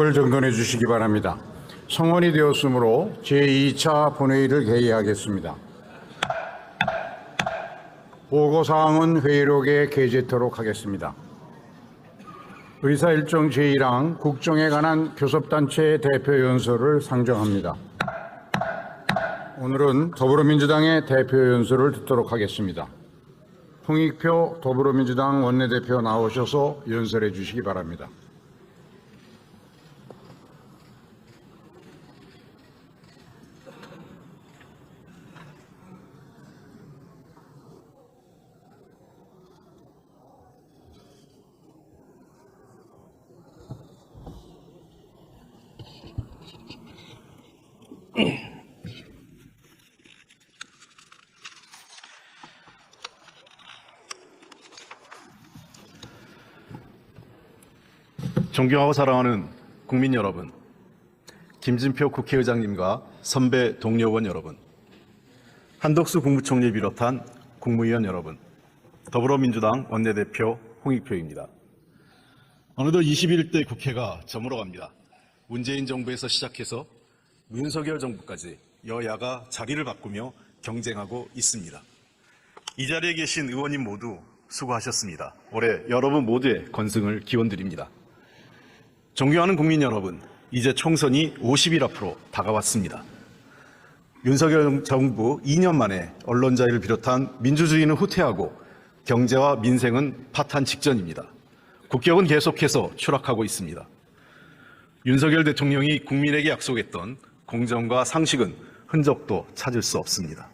을 정돈해 주시기 바랍니다. 성원이 되었으므로 제2차 본회의를 개의하겠습니다. 보고사항은 회의록에 게재토록 하겠습니다. 의사일정 제1항 국정에 관한 교섭단체 대표연설을 상정합니다. 오늘은 더불어민주당의 대표연설을 듣도록 하겠습니다. 홍익표 더불어민주당 원내대표 나오셔서 연설해 주시기 바랍니다. 존경하고 사랑하는 국민 여러분, 김진표 국회의장님과 선배 동료원 여러분, 한덕수 국무총리 비롯한 국무위원 여러분, 더불어민주당 원내대표 홍익표입니다. 어느덧 21대 국회가 저물어갑니다. 문재인 정부에서 시작해서 윤석열 정부까지 여야가 자리를 바꾸며 경쟁하고 있습니다. 이 자리에 계신 의원님 모두 수고하셨습니다. 올해 여러분 모두의 건승을 기원드립니다. 존경하는 국민 여러분, 이제 총선이 50일 앞으로 다가왔습니다. 윤석열 정부 2년 만에 언론 자유를 비롯한 민주주의는 후퇴하고 경제와 민생은 파탄 직전입니다. 국격은 계속해서 추락하고 있습니다. 윤석열 대통령이 국민에게 약속했던 공정과 상식은 흔적도 찾을 수 없습니다.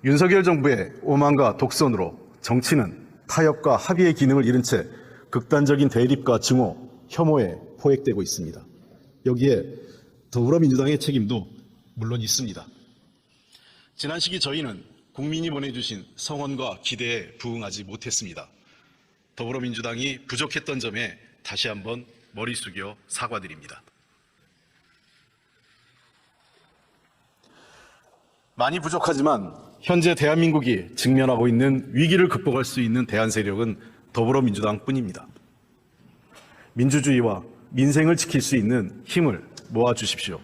윤석열 정부의 오만과 독선으로 정치는 타협과 합의의 기능을 잃은 채 극단적인 대립과 증오, 혐오에 포획되고 있습니다. 여기에 더불어민주당의 책임도 물론 있습니다. 지난 시기 저희는 국민이 보내주신 성원과 기대에 부응하지 못했습니다. 더불어민주당이 부족했던 점에 다시 한번 머리 숙여 사과드립니다. 많이 부족하지만 현재 대한민국이 직면하고 있는 위기를 극복할 수 있는 대안 세력은 더불어민주당뿐입니다. 민주주의와 민생을 지킬 수 있는 힘을 모아주십시오.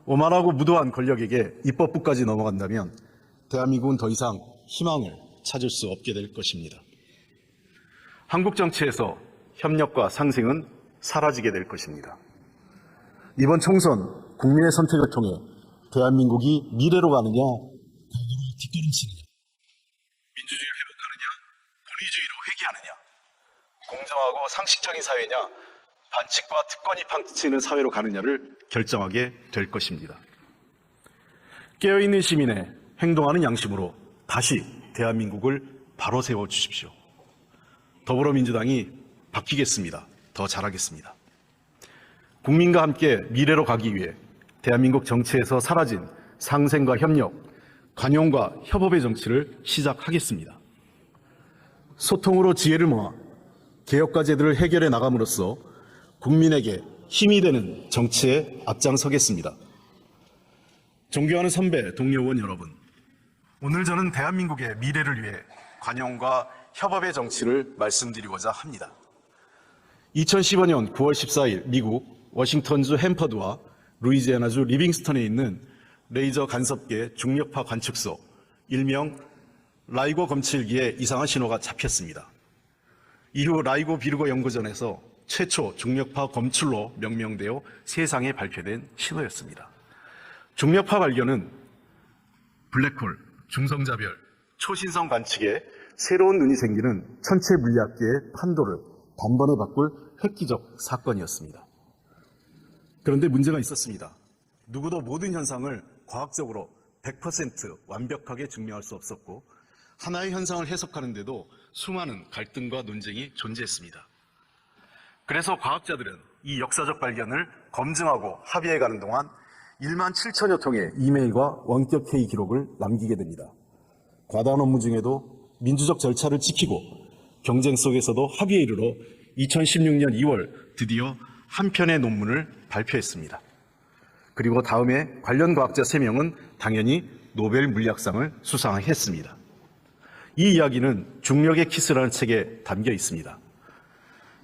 오만하고 무도한 권력에게 입법부까지 넘어간다면 대한민국은 더 이상 희망을 찾을 수 없게 될 것입니다. 한국 정치에서 협력과 상생은 사라지게 될 것입니다. 이번 총선 국민의 선택을 통해 대한민국이 미래로 가느냐, 과거로 뒷걸음치느냐, 민주주의를 회복하느냐, 권위주의로 회귀하느냐, 공정하고 상식적인 사회냐, 반칙과 특권이 판치는 사회로 가느냐를 결정하게 될 것입니다. 깨어있는 시민의 행동하는 양심으로 다시 대한민국을 바로 세워주십시오. 더불어민주당이 바뀌겠습니다. 더 잘하겠습니다. 국민과 함께 미래로 가기 위해 대한민국 정치에서 사라진 상생과 협력, 관용과 협업의 정치를 시작하겠습니다. 소통으로 지혜를 모아 개혁과제들을 해결해 나감으로써 국민에게 힘이 되는 정치에 앞장서겠습니다. 존경하는 선배, 동료원 여러분, 오늘 저는 대한민국의 미래를 위해 관용과 협업의 정치를 말씀드리고자 합니다. 2015년 9월 14일 미국 워싱턴주 햄퍼드와 루이지애나주 리빙스턴에 있는 레이저 간섭계 중력파 관측소, 일명 라이고 검출기에 이상한 신호가 잡혔습니다. 이후 라이고 비르고 연구전에서 최초 중력파 검출로 명명되어 세상에 발표된 신호였습니다. 중력파 발견은 블랙홀, 중성자별, 초신성 관측에 새로운 눈이 생기는 천체 물리학계의 판도를 단번에 바꿀 획기적 사건이었습니다. 그런데 문제가 있었습니다. 누구도 모든 현상을 과학적으로 100% 완벽하게 증명할 수 없었고 하나의 현상을 해석하는데도 수많은 갈등과 논쟁이 존재했습니다. 그래서 과학자들은 이 역사적 발견을 검증하고 합의해가는 동안 1만 7천여 통의 이메일과 원격 회의 기록을 남기게 됩니다. 과다한 업무 중에도 민주적 절차를 지키고 경쟁 속에서도 합의에 이르러 2016년 2월 드디어 한 편의 논문을 발표했습니다. 그리고 다음에 관련 과학자 3명은 당연히 노벨 물리학상을 수상했습니다. 이 이야기는 중력의 키스라는 책에 담겨 있습니다.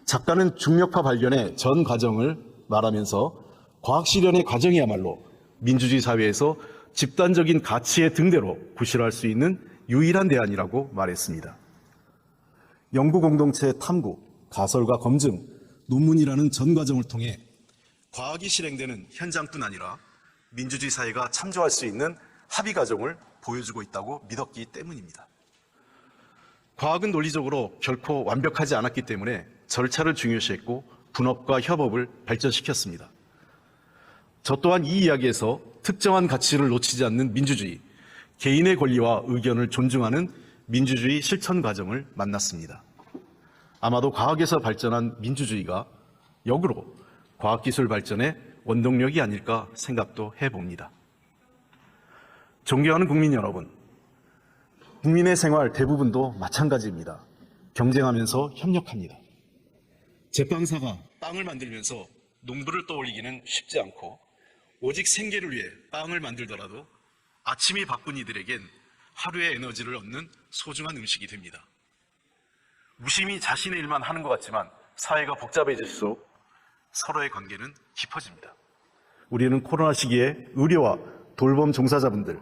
작가는 중력파 발견의 전 과정을 말하면서 과학 실현의 과정이야말로 민주주의 사회에서 집단적인 가치의 등대로 구실할 수 있는 유일한 대안이라고 말했습니다. 연구 공동체 탐구, 가설과 검증, 논문이라는 전 과정을 통해 과학이 실행되는 현장뿐 아니라 민주주의 사회가 참조할 수 있는 합의 과정을 보여주고 있다고 믿었기 때문입니다. 과학은 논리적으로 결코 완벽하지 않았기 때문에 절차를 중요시했고 분업과 협업을 발전시켰습니다. 저 또한 이 이야기에서 특정한 가치를 놓치지 않는 민주주의, 개인의 권리와 의견을 존중하는 민주주의 실천 과정을 만났습니다. 아마도 과학에서 발전한 민주주의가 역으로 과학기술 발전의 원동력이 아닐까 생각도 해봅니다. 존경하는 국민 여러분, 국민의 생활 대부분도 마찬가지입니다. 경쟁하면서 협력합니다. 제빵사가 빵을 만들면서 농부를 떠올리기는 쉽지 않고 오직 생계를 위해 빵을 만들더라도 아침이 바쁜 이들에겐 하루의 에너지를 얻는 소중한 음식이 됩니다. 무심히 자신의 일만 하는 것 같지만 사회가 복잡해질수록 서로의 관계는 깊어집니다. 우리는 코로나 시기에 의료와 돌봄 종사자분들,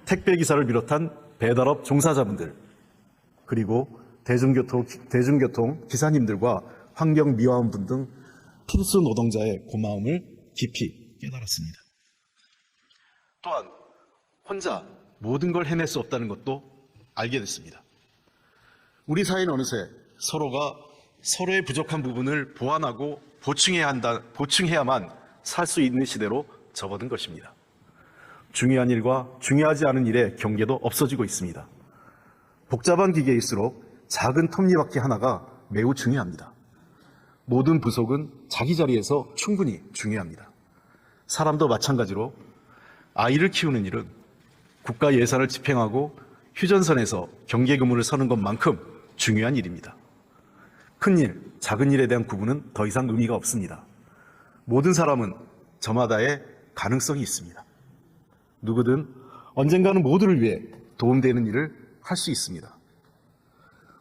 택배기사를 비롯한 배달업 종사자분들, 그리고 대중교통 기사님들과 환경미화원분 등 필수 노동자의 고마움을 깊이 깨달았습니다. 또한 혼자 모든 걸 해낼 수 없다는 것도 알게 됐습니다. 우리 사회는 어느새 서로가 서로의 부족한 부분을 보완하고 보충해야만 살 수 있는 시대로 접어든 것입니다. 중요한 일과 중요하지 않은 일의 경계도 없어지고 있습니다. 복잡한 기계일수록 작은 톱니바퀴 하나가 매우 중요합니다. 모든 부속은 자기 자리에서 충분히 중요합니다. 사람도 마찬가지로 아이를 키우는 일은 국가 예산을 집행하고 휴전선에서 경계근무를 서는 것만큼 중요한 일입니다. 큰 일, 작은 일에 대한 구분은 더 이상 의미가 없습니다. 모든 사람은 저마다의 가능성이 있습니다. 누구든 언젠가는 모두를 위해 도움되는 일을 할 수 있습니다.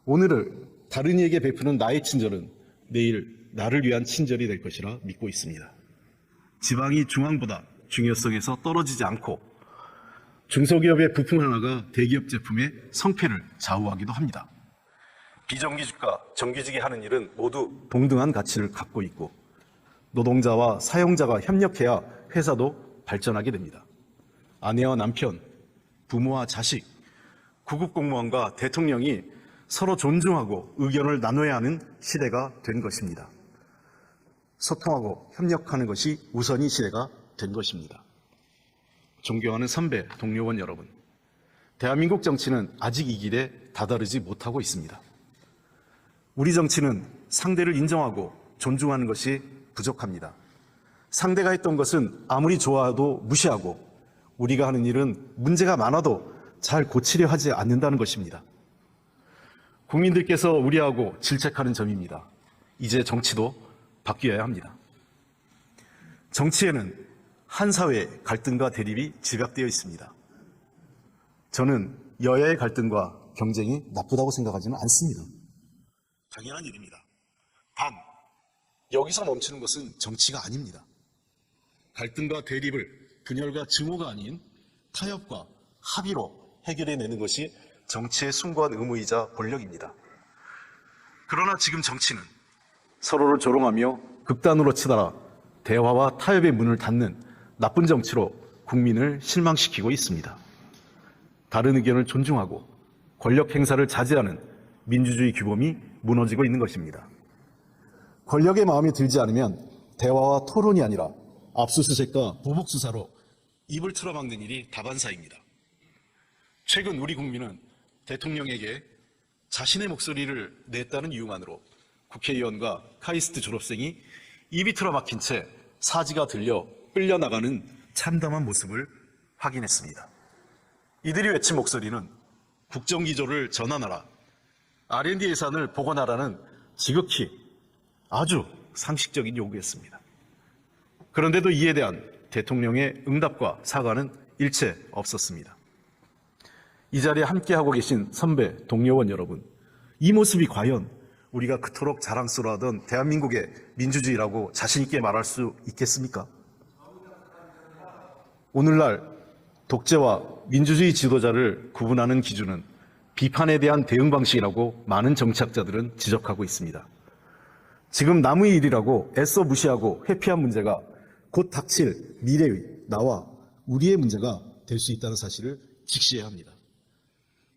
오늘을 다른 이에게 베푸는 나의 친절은 내일 나를 위한 친절이 될 것이라 믿고 있습니다. 지방이 중앙보다 중요성에서 떨어지지 않고 중소기업의 부품 하나가 대기업 제품의 성패를 좌우하기도 합니다. 비정규직과 정규직이 하는 일은 모두 동등한 가치를 갖고 있고 노동자와 사용자가 협력해야 회사도 발전하게 됩니다. 아내와 남편, 부모와 자식, 구급공무원과 대통령이 서로 존중하고 의견을 나눠야 하는 시대가 된 것입니다. 소통하고 협력하는 것이 우선이 시대가 된 것입니다. 존경하는 선배, 동료원 여러분, 대한민국 정치는 아직 이 길에 다다르지 못하고 있습니다. 우리 정치는 상대를 인정하고 존중하는 것이 부족합니다. 상대가 했던 것은 아무리 좋아도 무시하고 우리가 하는 일은 문제가 많아도 잘 고치려 하지 않는다는 것입니다. 국민들께서 우리하고 질책하는 점입니다. 이제 정치도 바뀌어야 합니다. 정치에는 한 사회의 갈등과 대립이 집약되어 있습니다. 저는 여야의 갈등과 경쟁이 나쁘다고 생각하지는 않습니다. 당연한 일입니다. 단, 여기서 멈추는 것은 정치가 아닙니다. 갈등과 대립을 분열과 증오가 아닌 타협과 합의로 해결해내는 것이 정치의 숭고한 의무이자 권력입니다. 그러나 지금 정치는 서로를 조롱하며 극단으로 치달아 대화와 타협의 문을 닫는 나쁜 정치로 국민을 실망시키고 있습니다. 다른 의견을 존중하고 권력 행사를 자제하는 민주주의 규범이 무너지고 있는 것입니다. 권력의 마음에 들지 않으면 대화와 토론이 아니라 압수수색과 보복수사로 입을 틀어막는 일이 다반사입니다. 최근 우리 국민은 대통령에게 자신의 목소리를 냈다는 이유만으로 국회의원과 카이스트 졸업생이 입이 틀어막힌 채 사지가 들려 끌려나가는 참담한 모습을 확인했습니다. 이들이 외친 목소리는 국정기조를 전환하라, R&D 예산을 복원하라는 지극히 아주 상식적인 요구였습니다. 그런데도 이에 대한 대통령의 응답과 사과는 일체 없었습니다. 이 자리에 함께하고 계신 선배, 동료원 여러분, 이 모습이 과연 우리가 그토록 자랑스러워하던 대한민국의 민주주의라고 자신 있게 말할 수 있겠습니까? 오늘날 독재와 민주주의 지도자를 구분하는 기준은 비판에 대한 대응 방식이라고 많은 정치학자들은 지적하고 있습니다. 지금 남의 일이라고 애써 무시하고 회피한 문제가 곧 닥칠 미래의 나와 우리의 문제가 될 수 있다는 사실을 직시해야 합니다.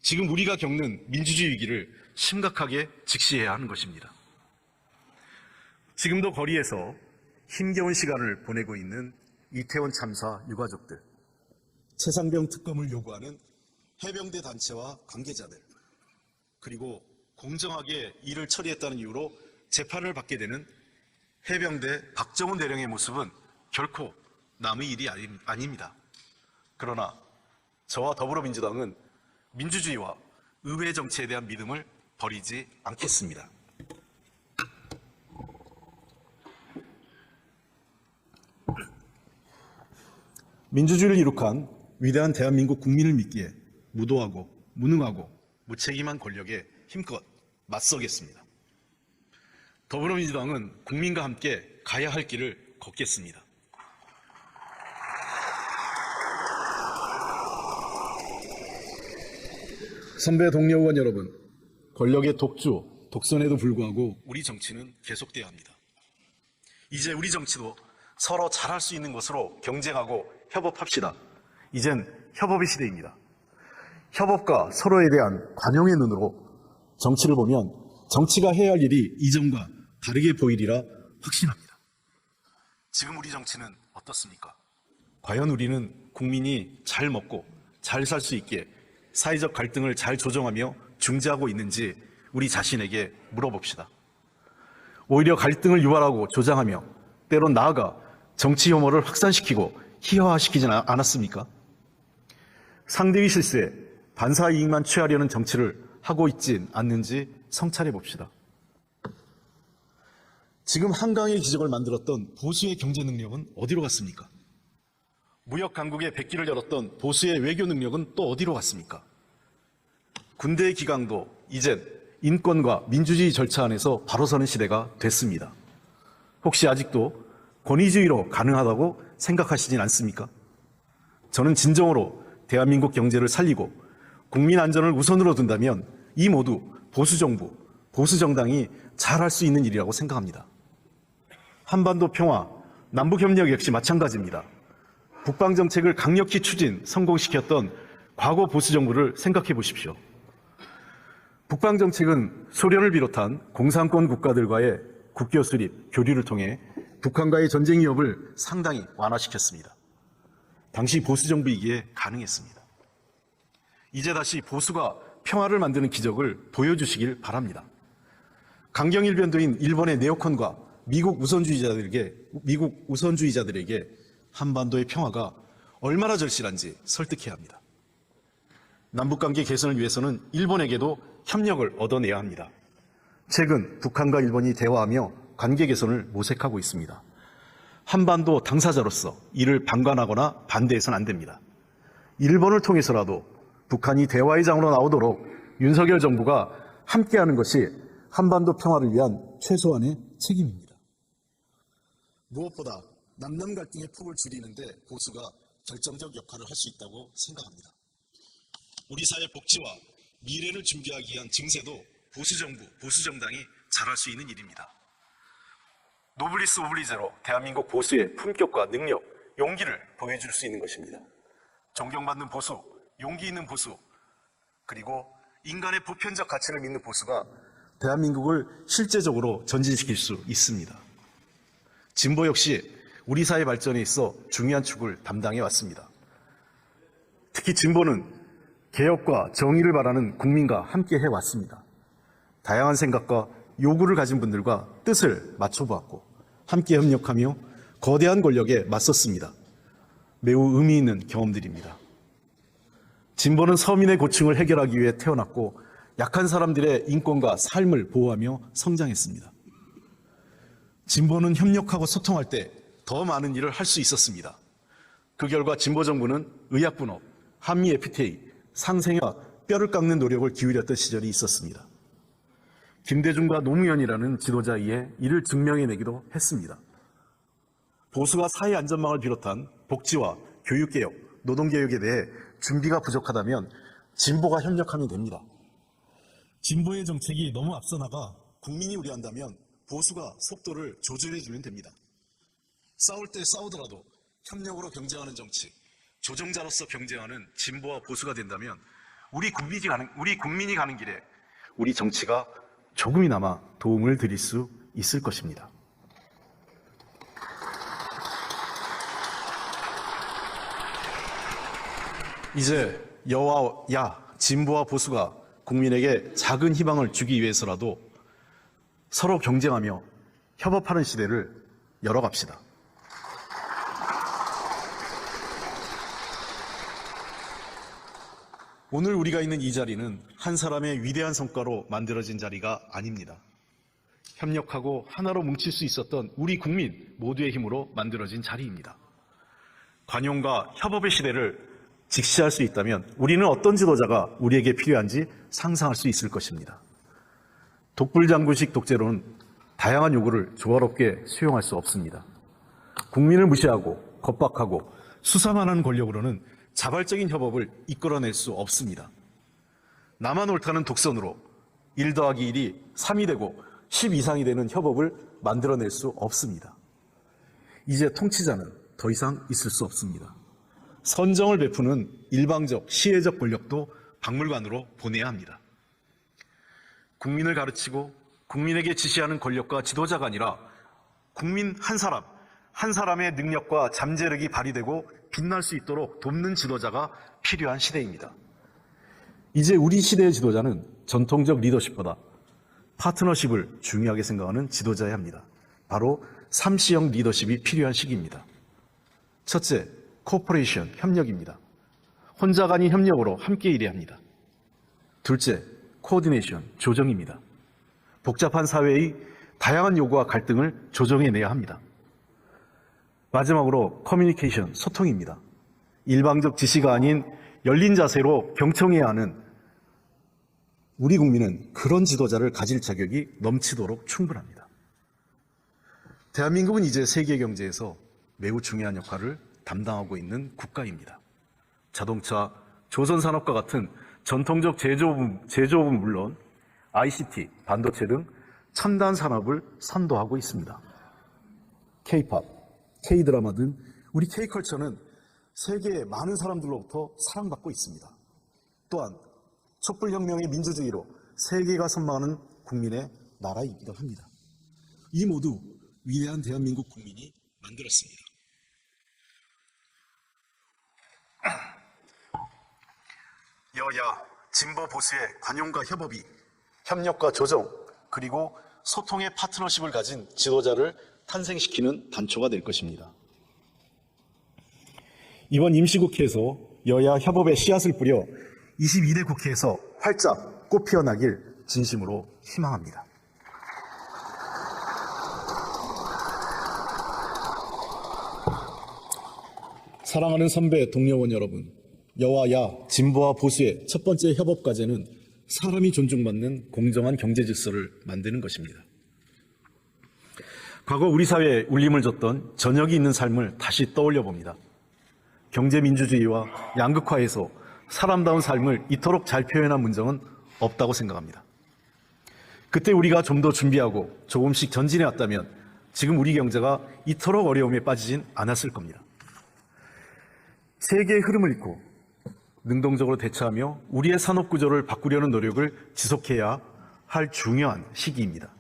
지금 우리가 겪는 민주주의 위기를 심각하게 직시해야 하는 것입니다. 지금도 거리에서 힘겨운 시간을 보내고 있는 이태원 참사 유가족들, 최상병 특검을 요구하는 해병대 단체와 관계자들, 그리고 공정하게 일을 처리했다는 이유로 재판을 받게 되는 해병대 박정훈 대령의 모습은 결코 남의 일이 아닙니다. 그러나 저와 더불어민주당은 민주주의와 의회 정치에 대한 믿음을 버리지 않겠습니다. 민주주의를 이룩한 위대한 대한민국 국민을 믿기에 무도하고 무능하고 무책임한 권력에 힘껏 맞서겠습니다. 더불어민주당은 국민과 함께 가야 할 길을 걷겠습니다. 선배 동료 의원 여러분, 권력의 독주, 독선에도 불구하고 우리 정치는 계속돼야 합니다. 이제 우리 정치도 서로 잘할 수 있는 것으로 경쟁하고 협업합시다. 이젠 협업의 시대입니다. 협업과 서로에 대한 관용의 눈으로 정치를 보면 정치가 해야 할 일이 이전과 다르게 보이리라 확신합니다. 지금 우리 정치는 어떻습니까? 과연 우리는 국민이 잘 먹고 잘 살 수 있게 사회적 갈등을 잘 조정하며 중재하고 있는지 우리 자신에게 물어봅시다. 오히려 갈등을 유발하고 조장하며 때론 나아가 정치 혐오를 확산시키고 희화화시키지 않았습니까? 상대의 실수에 반사 이익만 취하려는 정치를 하고 있진 않는지 성찰해 봅시다. 지금 한강의 기적을 만들었던 보수의 경제 능력은 어디로 갔습니까? 무역 강국의 백기를 열었던 보수의 외교 능력은 또 어디로 갔습니까? 군대의 기강도 이젠 인권과 민주주의 절차 안에서 바로 서는 시대가 됐습니다. 혹시 아직도 권위주의로 가능하다고 생각하시진 않습니까? 저는 진정으로 대한민국 경제를 살리고 국민 안전을 우선으로 둔다면 이 모두 보수정부, 보수정당이 잘할 수 있는 일이라고 생각합니다. 한반도 평화, 남북협력 역시 마찬가지입니다. 북방정책을 강력히 성공시켰던 과거 보수정부를 생각해 보십시오. 북방정책은 소련을 비롯한 공산권 국가들과의 국교 수립, 교류를 통해 북한과의 전쟁 위협을 상당히 완화시켰습니다. 당시 보수정부이기에 가능했습니다. 이제 다시 보수가 평화를 만드는 기적을 보여주시길 바랍니다. 강경일변도인 일본의 네오콘과 미국 우선주의자들에게 한반도의 평화가 얼마나 절실한지 설득해야 합니다. 남북관계 개선을 위해서는 일본에게도 협력을 얻어내야 합니다. 최근 북한과 일본이 대화하며 관계 개선을 모색하고 있습니다. 한반도 당사자로서 이를 방관하거나 반대해서는 안 됩니다. 일본을 통해서라도 북한이 대화의 장으로 나오도록 윤석열 정부가 함께하는 것이 한반도 평화를 위한 최소한의 책임입니다. 무엇보다 남남 갈등의 폭을 줄이는 데 보수가 결정적 역할을 할 수 있다고 생각합니다. 우리 사회 복지와 미래를 준비하기 위한 증세도 보수정부, 보수정당이 잘할 수 있는 일입니다. 노블리스 오블리제로 대한민국 보수의 품격과 능력, 용기를 보여줄 수 있는 것입니다. 존경받는 보수, 용기 있는 보수, 그리고 인간의 보편적 가치를 믿는 보수가 대한민국을 실제적으로 전진시킬 수 있습니다. 진보 역시 우리 사회 발전에 있어 중요한 축을 담당해 왔습니다. 특히 진보는 개혁과 정의를 바라는 국민과 함께 해왔습니다. 다양한 생각과 요구를 가진 분들과 뜻을 맞춰보았고 함께 협력하며 거대한 권력에 맞섰습니다. 매우 의미 있는 경험들입니다. 진보는 서민의 고충을 해결하기 위해 태어났고 약한 사람들의 인권과 삶을 보호하며 성장했습니다. 진보는 협력하고 소통할 때 더 많은 일을 할 수 있었습니다. 그 결과 진보 정부는 의약분업, 한미 FTA, 상생과 뼈를 깎는 노력을 기울였던 시절이 있었습니다. 김대중과 노무현이라는 지도자 위에 이를 증명해내기도 했습니다. 보수가 사회 안전망을 비롯한 복지와 교육개혁, 노동개혁에 대해 준비가 부족하다면 진보가 협력하면 됩니다. 진보의 정책이 너무 앞서 나가 국민이 우려한다면 보수가 속도를 조절해주면 됩니다. 싸울 때 싸우더라도 협력으로 경쟁하는 정치, 조정자로서 경쟁하는 진보와 보수가 된다면 우리 국민이 가는 길에 우리 정치가 조금이나마 도움을 드릴 수 있을 것입니다. 이제 여야, 진보와 보수가 국민에게 작은 희망을 주기 위해서라도 서로 경쟁하며 협업하는 시대를 열어갑시다. 오늘 우리가 있는 이 자리는 한 사람의 위대한 성과로 만들어진 자리가 아닙니다. 협력하고 하나로 뭉칠 수 있었던 우리 국민 모두의 힘으로 만들어진 자리입니다. 관용과 협업의 시대를 직시할 수 있다면 우리는 어떤 지도자가 우리에게 필요한지 상상할 수 있을 것입니다. 독불장군식 독재로는 다양한 요구를 조화롭게 수용할 수 없습니다. 국민을 무시하고 겁박하고 수사만 하는 권력으로는 자발적인 협업을 이끌어낼 수 없습니다. 나만 옳다는 독선으로 1 더하기 1이 3이 되고 10 이상이 되는 협업을 만들어낼 수 없습니다. 이제 통치자는 더 이상 있을 수 없습니다. 선정을 베푸는 일방적, 시혜적 권력도 박물관으로 보내야 합니다. 국민을 가르치고 국민에게 지시하는 권력과 지도자가 아니라 국민 한 사람의 능력과 잠재력이 발휘되고 빛날 수 있도록 돕는 지도자가 필요한 시대입니다. 이제 우리 시대의 지도자는 전통적 리더십보다 파트너십을 중요하게 생각하는 지도자여야 합니다. 바로 3C형 리더십이 필요한 시기입니다. 첫째, 코퍼레이션, 협력입니다. 혼자가 아닌 협력으로 함께 일해야 합니다. 둘째, 코오디네이션, 조정입니다. 복잡한 사회의 다양한 요구와 갈등을 조정해내야 합니다. 마지막으로 커뮤니케이션, 소통입니다. 일방적 지시가 아닌 열린 자세로 경청해야 하는 우리 국민은 그런 지도자를 가질 자격이 넘치도록 충분합니다. 대한민국은 이제 세계 경제에서 매우 중요한 역할을 담당하고 있는 국가입니다. 자동차, 조선산업과 같은 전통적 제조업은 물론 ICT, 반도체 등 첨단 산업을 선도하고 있습니다. K-팝, K-드라마 등 우리 K-컬처는 세계의 많은 사람들로부터 사랑받고 있습니다. 또한 촛불혁명의 민주주의로 세계가 선망하는 국민의 나라이기도 합니다. 이 모두 위대한 대한민국 국민이 만들었습니다. 여야, 진보 보수의 관용과 협업이 협력과 조정, 그리고 소통의 파트너십을 가진 지도자를 탄생시키는 단초가 될 것입니다. 이번 임시국회에서 여야 협업의 씨앗을 뿌려 22대 국회에서 활짝 꽃 피어나길 진심으로 희망합니다. 사랑하는 선배 동료원 여러분, 여와야, 진보와 보수의 첫 번째 협업 과제는 사람이 존중받는 공정한 경제 질서를 만드는 것입니다. 과거 우리 사회에 울림을 줬던 저녁이 있는 삶을 다시 떠올려 봅니다. 경제민주주의와 양극화에서 사람다운 삶을 이토록 잘 표현한 문정은 없다고 생각합니다. 그때 우리가 좀 더 준비하고 조금씩 전진해 왔다면 지금 우리 경제가 이토록 어려움에 빠지진 않았을 겁니다. 세계의 흐름을 잇고 능동적으로 대처하며 우리의 산업 구조를 바꾸려는 노력을 지속해야 할 중요한 시기입니다.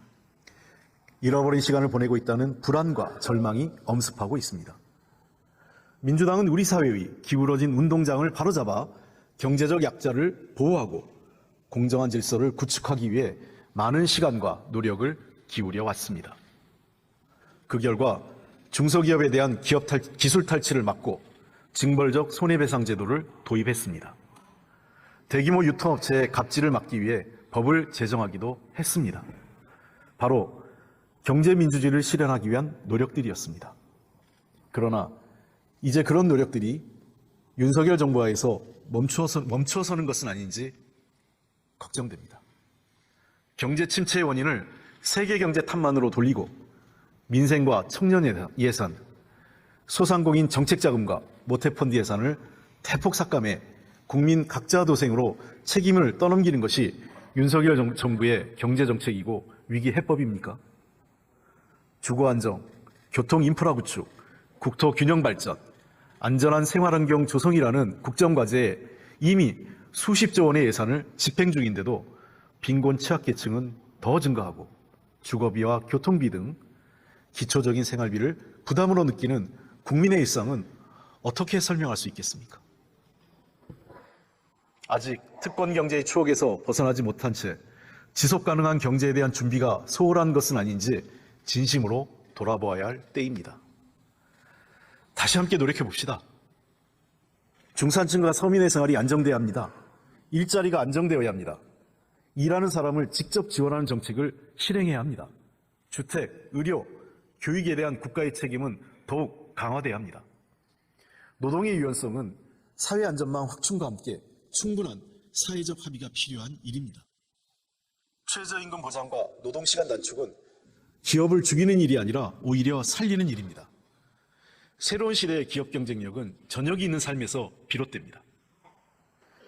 잃어버린 시간을 보내고 있다는 불안과 절망이 엄습하고 있습니다. 민주당은 우리 사회의 기울어진 운동장을 바로잡아 경제적 약자를 보호하고 공정한 질서를 구축하기 위해 많은 시간과 노력을 기울여 왔습니다. 그 결과 중소기업에 대한 기술 탈취를 막고 징벌적 손해배상 제도를 도입했습니다. 대규모 유통업체의 갑질을 막기 위해 법을 제정하기도 했습니다. 바로 경제민주주의를 실현하기 위한 노력들이었습니다. 그러나 이제 그런 노력들이 윤석열 정부하에서 멈추어서는 것은 아닌지 걱정됩니다. 경제 침체의 원인을 세계 경제 탓만으로 돌리고 민생과 청년 예산, 소상공인 정책 자금과 모태펀드 예산을 대폭 삭감해 국민 각자 도생으로 책임을 떠넘기는 것이 윤석열 정부의 경제 정책이고 위기 해법입니까? 주거 안정, 교통 인프라 구축, 국토 균형 발전, 안전한 생활환경 조성이라는 국정과제에 이미 수십조 원의 예산을 집행 중인데도 빈곤 취약계층은 더 증가하고 주거비와 교통비 등 기초적인 생활비를 부담으로 느끼는 국민의 일상은 어떻게 설명할 수 있겠습니까? 아직 특권 경제의 추억에서 벗어나지 못한 채 지속 가능한 경제에 대한 준비가 소홀한 것은 아닌지 진심으로 돌아보아야 할 때입니다. 다시 함께 노력해 봅시다. 중산층과 서민의 생활이 안정돼야 합니다. 일자리가 안정되어야 합니다. 일하는 사람을 직접 지원하는 정책을 실행해야 합니다. 주택, 의료, 교육에 대한 국가의 책임은 더욱 강화돼야 합니다. 노동의 유연성은 사회 안전망 확충과 함께 충분한 사회적 합의가 필요한 일입니다. 최저임금 보장과 노동시간 단축은 기업을 죽이는 일이 아니라 오히려 살리는 일입니다. 새로운 시대의 기업 경쟁력은 저녁이 있는 삶에서 비롯됩니다.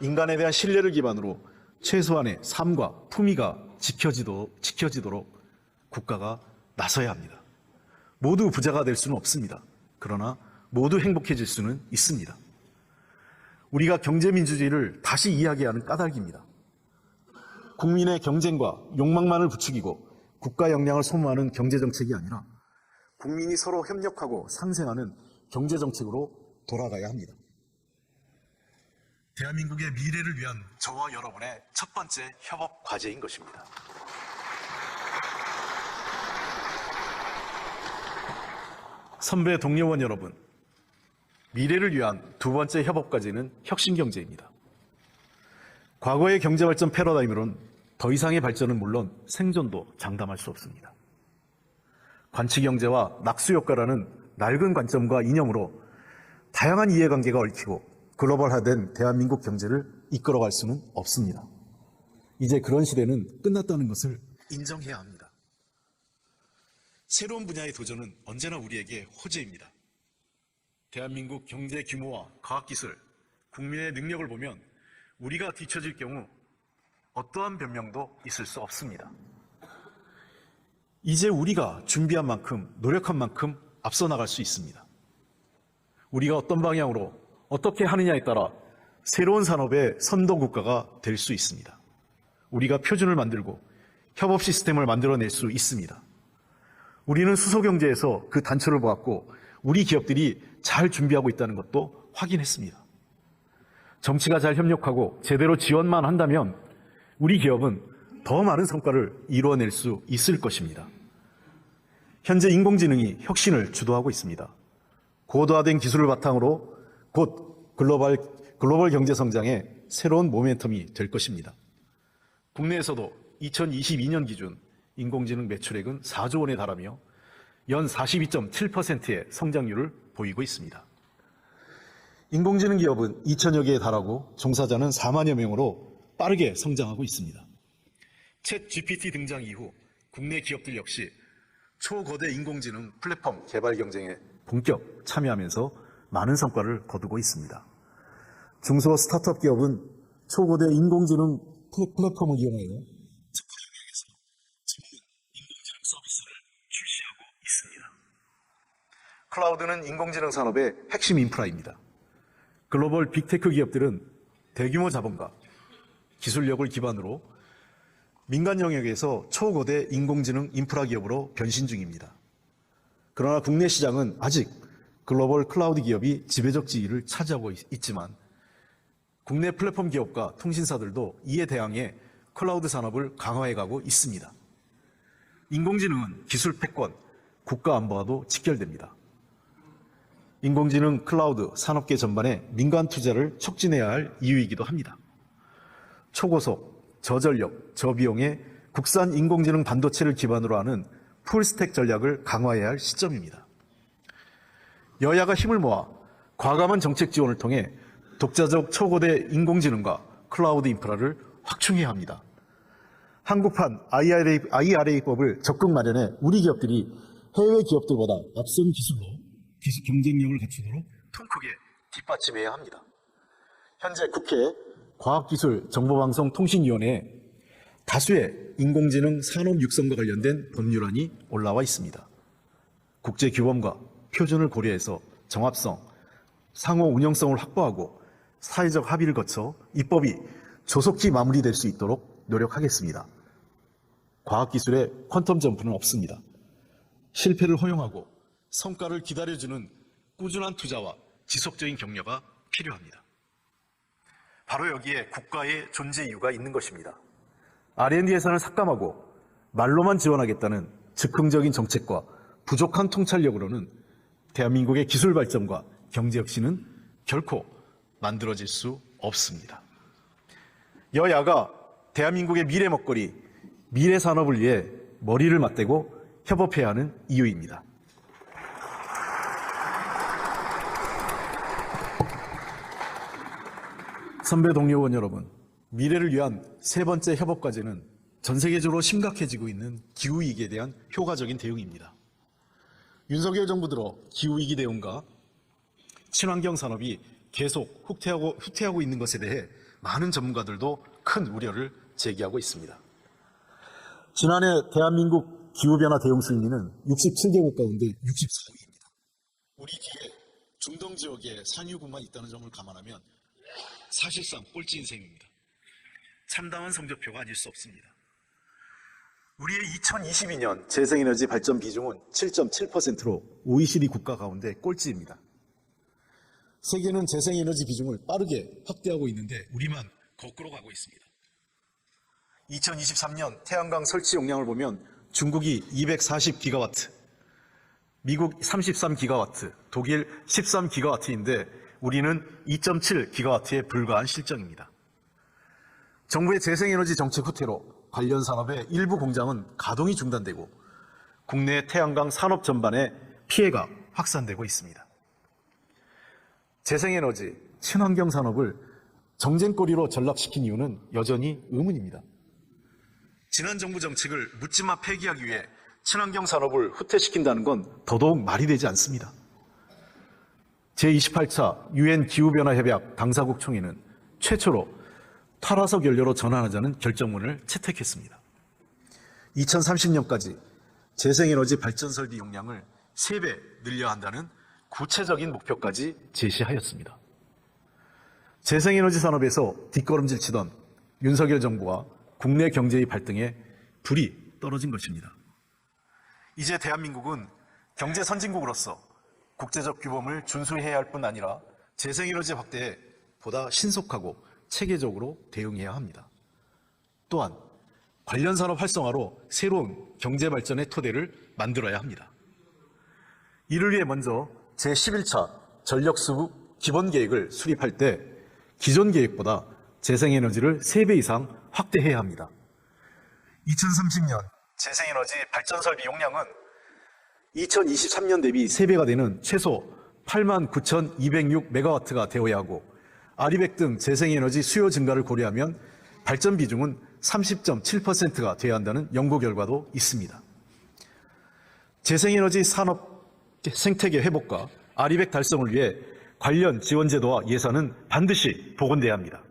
인간에 대한 신뢰를 기반으로 최소한의 삶과 품위가 지켜지도록 국가가 나서야 합니다. 모두 부자가 될 수는 없습니다. 그러나 모두 행복해질 수는 있습니다. 우리가 경제민주주의를 다시 이야기하는 까닭입니다. 국민의 경쟁과 욕망만을 부추기고 국가 역량을 소모하는 경제정책이 아니라 국민이 서로 협력하고 상생하는 경제정책으로 돌아가야 합니다. 대한민국의 미래를 위한 저와 여러분의 첫 번째 협업 과제인 것입니다. 선배 동료원 여러분, 미래를 위한 두 번째 협업 과제는 혁신경제입니다. 과거의 경제발전 패러다임으론 더 이상의 발전은 물론 생존도 장담할 수 없습니다. 관치경제와 낙수효과라는 낡은 관점과 이념으로 다양한 이해관계가 얽히고 글로벌화된 대한민국 경제를 이끌어갈 수는 없습니다. 이제 그런 시대는 끝났다는 것을 인정해야 합니다. 새로운 분야의 도전은 언제나 우리에게 호재입니다. 대한민국 경제 규모와 과학기술, 국민의 능력을 보면 우리가 뒤처질 경우 어떠한 변명도 있을 수 없습니다. 이제 우리가 준비한 만큼, 노력한 만큼 앞서 나갈 수 있습니다. 우리가 어떤 방향으로 어떻게 하느냐에 따라 새로운 산업의 선도 국가가 될 수 있습니다. 우리가 표준을 만들고 협업 시스템을 만들어낼 수 있습니다. 우리는 수소경제에서 그 단초를 보았고 우리 기업들이 잘 준비하고 있다는 것도 확인했습니다. 정치가 잘 협력하고 제대로 지원만 한다면 우리 기업은 더 많은 성과를 이루어낼 수 있을 것입니다. 현재 인공지능이 혁신을 주도하고 있습니다. 고도화된 기술을 바탕으로 곧 글로벌 경제 성장의 새로운 모멘텀이 될 것입니다. 국내에서도 2022년 기준 인공지능 매출액은 4조 원에 달하며 연 42.7%의 성장률을 보이고 있습니다. 인공지능 기업은 2천여 개에 달하고 종사자는 4만여 명으로 빠르게 성장하고 있습니다. 챗 GPT 등장 이후 국내 기업들 역시 초거대 인공지능 플랫폼 개발 경쟁에 본격 참여하면서 많은 성과를 거두고 있습니다. 중소 스타트업 기업은 초거대 인공지능 플랫폼을 이용하여 특화 영역에서 전문 인공지능 서비스를 출시하고 있습니다. 클라우드는 인공지능 산업의 핵심 인프라입니다. 글로벌 빅테크 기업들은 대규모 자본과 기술력을 기반으로 민간 영역에서 초거대 인공지능 인프라 기업으로 변신 중입니다. 그러나 국내 시장은 아직 글로벌 클라우드 기업이 지배적 지위를 차지하고 있지만 국내 플랫폼 기업과 통신사들도 이에 대항해 클라우드 산업을 강화해가고 있습니다. 인공지능은 기술 패권, 국가 안보와도 직결됩니다. 인공지능 클라우드 산업계 전반에 민간 투자를 촉진해야 할 이유이기도 합니다. 초고속, 저전력, 저비용의 국산 인공지능 반도체를 기반으로 하는 풀스택 전략을 강화해야 할 시점입니다. 여야가 힘을 모아 과감한 정책 지원을 통해 독자적 초고대 인공지능과 클라우드 인프라를 확충해야 합니다. 한국판 IRA법을 적극 마련해 우리 기업들이 해외 기업들보다 앞선 기술로 경쟁력을 갖추도록 통 크게 뒷받침해야 합니다. 현재 국회 과학기술정보방송통신위원회에 다수의 인공지능 산업 육성과 관련된 법률안이 올라와 있습니다. 국제 규범과 표준을 고려해서 정합성, 상호 운영성을 확보하고 사회적 합의를 거쳐 입법이 조속히 마무리될 수 있도록 노력하겠습니다. 과학기술의 퀀텀 점프는 없습니다. 실패를 허용하고 성과를 기다려주는 꾸준한 투자와 지속적인 격려가 필요합니다. 바로 여기에 국가의 존재 이유가 있는 것입니다. R&D 예산을 삭감하고 말로만 지원하겠다는 즉흥적인 정책과 부족한 통찰력으로는 대한민국의 기술 발전과 경제 혁신은 결코 만들어질 수 없습니다. 여야가 대한민국의 미래 먹거리, 미래 산업을 위해 머리를 맞대고 협업해야 하는 이유입니다. 선배 동료 의원 여러분, 미래를 위한 세 번째 협업 과제는 전 세계적으로 심각해지고 있는 기후위기에 대한 효과적인 대응입니다. 윤석열 정부 들어 기후위기 대응과 친환경 산업이 계속 후퇴하고 있는 것에 대해 많은 전문가들도 큰 우려를 제기하고 있습니다. 지난해 대한민국 기후변화 대응 순위는 67개국 가운데 64위입니다. 우리 뒤에 중동 지역에 산유국만 있다는 점을 감안하면 사실상 꼴찌 인생입니다. 참담한 성적표가 아닐 수 없습니다. 우리의 2022년 재생에너지 발전 비중은 7.7%로 OECD 국가 가운데 꼴찌입니다. 세계는 재생에너지 비중을 빠르게 확대하고 있는데 우리만 거꾸로 가고 있습니다. 2023년 태양광 설치 용량을 보면 중국이 240기가와트, 미국 33기가와트, 독일 13기가와트인데 우리는 2.7기가와트에 불과한 실정입니다. 정부의 재생에너지 정책 후퇴로 관련 산업의 일부 공장은 가동이 중단되고 국내 태양광 산업 전반에 피해가 확산되고 있습니다. 재생에너지, 친환경 산업을 정쟁거리로 전락시킨 이유는 여전히 의문입니다. 지난 정부 정책을 묻지마 폐기하기 위해 친환경 산업을 후퇴시킨다는 건 더더욱 말이 되지 않습니다. 제28차 UN 기후변화협약 당사국 총회는 최초로 탈화석 연료로 전환하자는 결정문을 채택했습니다. 2030년까지 재생에너지 발전 설비 용량을 3배 늘려야 한다는 구체적인 목표까지 제시하였습니다. 재생에너지 산업에서 뒷걸음질 치던 윤석열 정부와 국내 경제의 발등에 불이 떨어진 것입니다. 이제 대한민국은 경제 선진국으로서 국제적 규범을 준수해야 할 뿐 아니라 재생에너지 확대에 보다 신속하고 체계적으로 대응해야 합니다. 또한 관련 산업 활성화로 새로운 경제 발전의 토대를 만들어야 합니다. 이를 위해 먼저 제11차 전력수급 기본계획을 수립할 때 기존 계획보다 재생에너지를 3배 이상 확대해야 합니다. 2030년 재생에너지 발전 설비 용량은 2023년 대비 3배가 되는 최소 89,206메가와트가 되어야 하고 아리백 등 재생에너지 수요 증가를 고려하면 발전 비중은 30.7%가 되어야 한다는 연구 결과도 있습니다. 재생에너지 산업 생태계 회복과 아리백 달성을 위해 관련 지원 제도와 예산은 반드시 복원돼야 합니다.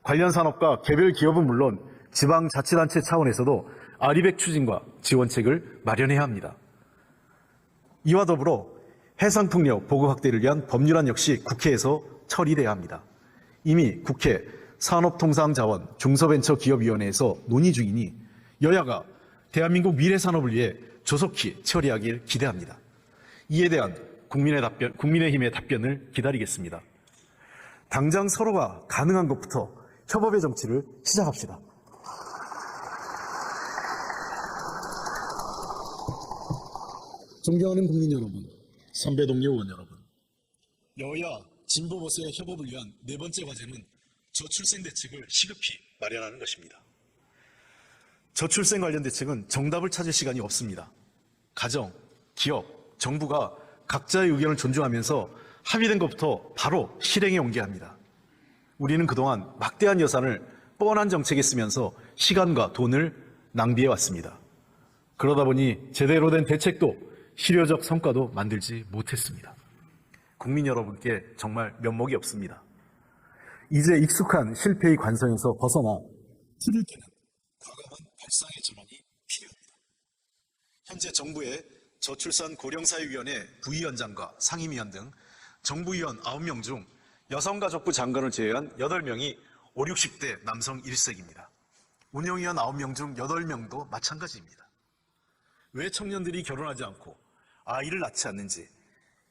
관련 산업과 개별 기업은 물론 지방자치단체 차원에서도 아리백 추진과 지원책을 마련해야 합니다. 이와 더불어 해상풍력 보급 확대를 위한 법률안 역시 국회에서 처리돼야 합니다. 이미 국회 산업통상자원 중소벤처기업위원회에서 논의 중이니 여야가 대한민국 미래산업을 위해 조속히 처리하길 기대합니다. 이에 대한 국민의힘의 답변을 기다리겠습니다. 당장 서로가 가능한 것부터 협업의 정치를 시작합시다. 존경하는 국민 여러분, 선배 동료 의원 여러분, 여야 진보보수의 협업을 위한 네 번째 과제는 저출생 대책을 시급히 마련하는 것입니다. 저출생 관련 대책은 정답을 찾을 시간이 없습니다. 가정, 기업, 정부가 각자의 의견을 존중하면서 합의된 것부터 바로 실행에 옮겨야 합니다. 우리는 그동안 막대한 예산을 뻔한 정책에 쓰면서 시간과 돈을 낭비해 왔습니다. 그러다 보니 제대로 된 대책도 실효적 성과도 만들지 못했습니다. 국민 여러분께 정말 면목이 없습니다. 이제 익숙한 실패의 관성에서 벗어나 틀을 깨는 과감한 발상의 전환이 필요합니다. 현재 정부의 저출산 고령사회위원회 부위원장과 상임위원 등 정부위원 9명 중 여성가족부 장관을 제외한 8명이 5, 60대 남성 1세입니다. 운영위원 9명 중 8명도 마찬가지입니다. 왜 청년들이 결혼하지 않고 아이를 낳지 않는지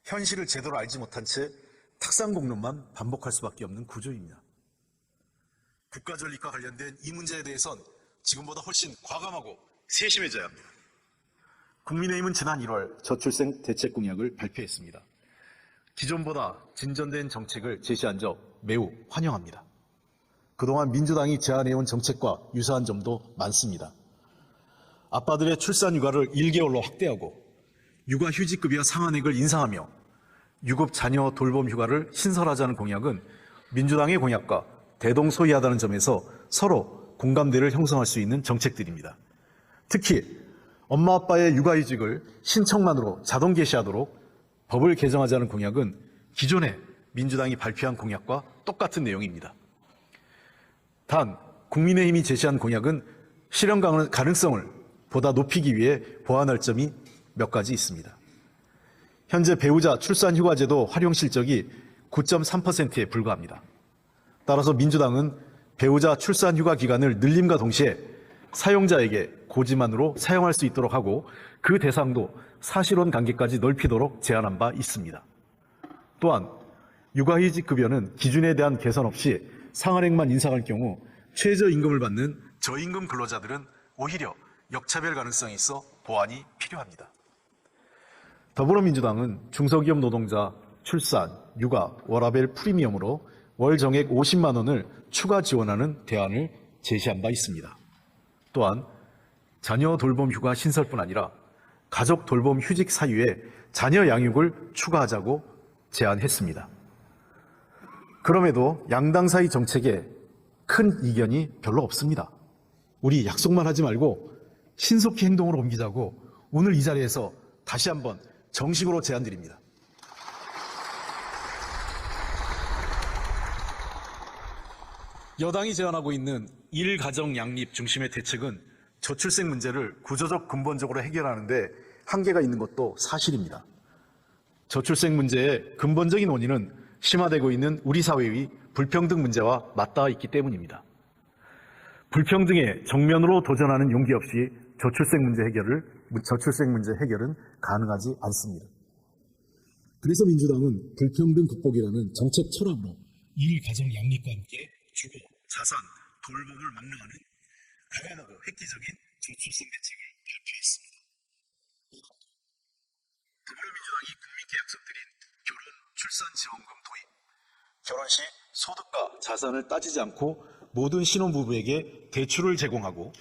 현실을 제대로 알지 못한 채 탁상공론만 반복할 수밖에 없는 구조입니다. 국가전립과 관련된 이 문제에 대해선 지금보다 훨씬 과감하고 세심해져야 합니다. 국민의힘은 지난 1월 저출생 대책 공약을 발표했습니다. 기존보다 진전된 정책을 제시한 점 매우 환영합니다. 그동안 민주당이 제안해온 정책과 유사한 점도 많습니다. 아빠들의 출산 휴가를 1개월로 확대하고 육아휴직급여 상한액을 인상하며 유급 자녀 돌봄 휴가를 신설하자는 공약은 민주당의 공약과 대동소이하다는 점에서 서로 공감대를 형성할 수 있는 정책들입니다. 특히 엄마 아빠의 육아휴직을 신청만으로 자동 개시하도록 법을 개정하자는 공약은 기존에 민주당이 발표한 공약과 똑같은 내용입니다. 단 국민의힘이 제시한 공약은 실현 가능성을 보다 높이기 위해 보완할 점이 몇 가지 있습니다. 현재 배우자 출산휴가제도 활용 실적이 9.3%에 불과합니다. 따라서 민주당은 배우자 출산휴가 기간을 늘림과 동시에 사용자에게 고지만으로 사용할 수 있도록 하고 그 대상도 사실혼 관계까지 넓히도록 제안한 바 있습니다. 또한 육아휴직급여는 기준에 대한 개선 없이 상한액만 인상할 경우 최저임금을 받는 저임금 근로자들은 오히려 역차별 가능성이 있어 보완이 필요합니다. 더불어민주당은 중소기업 노동자 출산, 육아, 워라밸 프리미엄으로 월 정액 50만 원을 추가 지원하는 대안을 제시한 바 있습니다. 또한 자녀 돌봄 휴가 신설뿐 아니라 가족 돌봄 휴직 사유에 자녀 양육을 추가하자고 제안했습니다. 그럼에도 양당 사이 정책에 큰 이견이 별로 없습니다. 우리 약속만 하지 말고 신속히 행동으로 옮기자고 오늘 이 자리에서 다시 한번 정식으로 제안드립니다. 여당이 제안하고 있는 일가정 양립 중심의 대책은 저출생 문제를 구조적 근본적으로 해결하는데 한계가 있는 것도 사실입니다. 저출생 문제의 근본적인 원인은 심화되고 있는 우리 사회의 불평등 문제와 맞닿아 있기 때문입니다. 불평등에 정면으로 도전하는 용기 없이 저출생 문제 해결은 가능하지 않습니다. 그래서 민주당은 불평등 극복이라는 정책 철학으로 일가정 양립과 함께 주거, 자산, 돌봄을 망라하는 과감하고 획기적인 저출생 대책을 발표했습니다. 더불어민주당이 국민께 약속드린 결혼 출산지원금 도입, 결혼 시 소득과 자산을 따지지 않고 모든 신혼부부에게 대출을 제공하고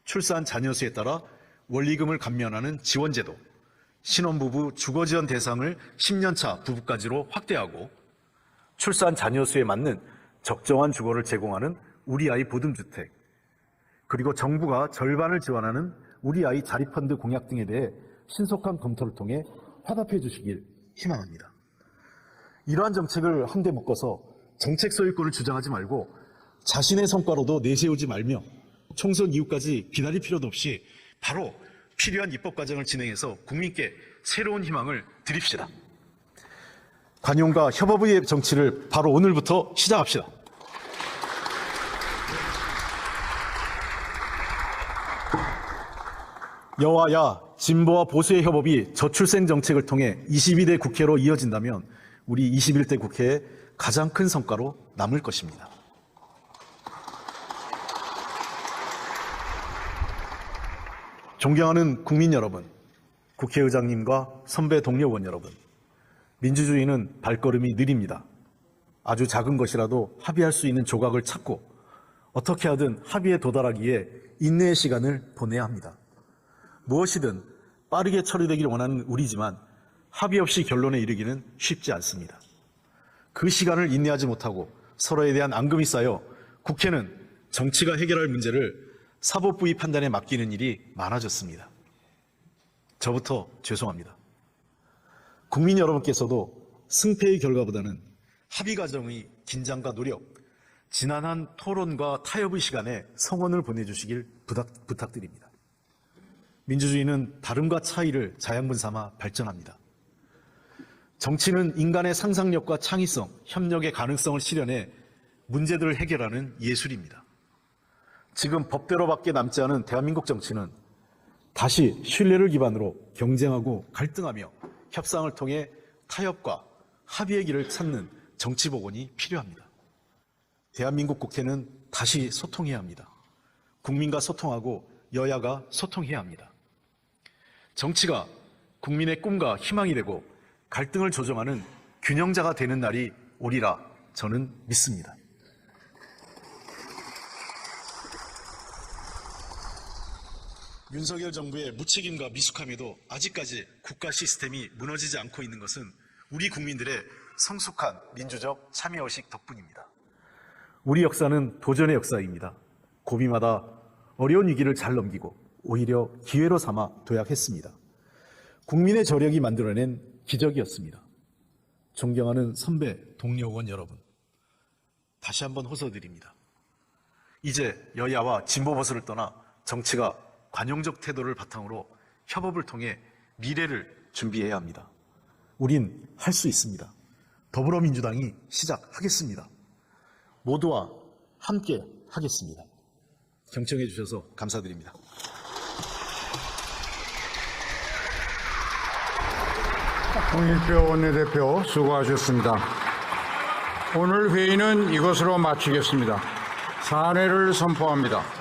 출산 자녀 수에 따라 원리금을 감면하는 지원제도, 신혼부부 주거지원 대상을 10년차 부부까지로 확대하고 출산 자녀 수에 맞는 적정한 주거를 제공하는 우리 아이 보듬주택, 그리고 정부가 절반을 지원하는 우리 아이 자립펀드 공약 등에 대해 신속한 검토를 통해 화답해 주시길 희망합니다. 이러한 정책을 한데 묶어서 정책 소유권을 주장하지 말고 자신의 성과로도 내세우지 말며 총선 이후까지 기다릴 필요도 없이 바로 필요한 입법 과정을 진행해서 국민께 새로운 희망을 드립시다. 관용과 협업의 정치를 바로 오늘부터 시작합시다. 여와야 진보와 보수의 협업이 저출생 정책을 통해 22대 국회로 이어진다면 우리 21대 국회의 가장 큰 성과로 남을 것입니다. 존경하는 국민 여러분, 국회의장님과 선배 동료 의원 여러분, 민주주의는 발걸음이 느립니다. 아주 작은 것이라도 합의할 수 있는 조각을 찾고 어떻게 하든 합의에 도달하기 위해 인내의 시간을 보내야 합니다. 무엇이든 빠르게 처리되기를 원하는 우리지만 합의 없이 결론에 이르기는 쉽지 않습니다. 그 시간을 인내하지 못하고 서로에 대한 앙금이 쌓여 국회는 정치가 해결할 문제를 사법부의 판단에 맡기는 일이 많아졌습니다. 저부터 죄송합니다. 국민 여러분께서도 승패의 결과보다는 합의 과정의 긴장과 노력, 지난한 토론과 타협의 시간에 성원을 보내주시길 부탁드립니다. 민주주의는 다름과 차이를 자양분 삼아 발전합니다. 정치는 인간의 상상력과 창의성, 협력의 가능성을 실현해 문제들을 해결하는 예술입니다. 지금 법대로밖에 남지 않은 대한민국 정치는 다시 신뢰를 기반으로 경쟁하고 갈등하며 협상을 통해 타협과 합의의 길을 찾는 정치 복원이 필요합니다. 대한민국 국회는 다시 소통해야 합니다. 국민과 소통하고 여야가 소통해야 합니다. 정치가 국민의 꿈과 희망이 되고 갈등을 조정하는 균형자가 되는 날이 오리라 저는 믿습니다. 윤석열 정부의 무책임과 미숙함에도 아직까지 국가 시스템이 무너지지 않고 있는 것은 우리 국민들의 성숙한 민주적 참여의식 덕분입니다. 우리 역사는 도전의 역사입니다. 고비마다 어려운 위기를 잘 넘기고 오히려 기회로 삼아 도약했습니다. 국민의 저력이 만들어낸 기적이었습니다. 존경하는 선배 동료 의원 여러분, 다시 한번 호소드립니다. 이제 여야와 진보 보수를 떠나 정치가 관용적 태도를 바탕으로 협업을 통해 미래를 준비해야 합니다. 우린 할 수 있습니다. 더불어민주당이 시작하겠습니다. 모두와 함께 하겠습니다. 경청해 주셔서 감사드립니다. 홍익표 원내대표 수고하셨습니다. 오늘 회의는 이것으로 마치겠습니다. 사례를 선포합니다.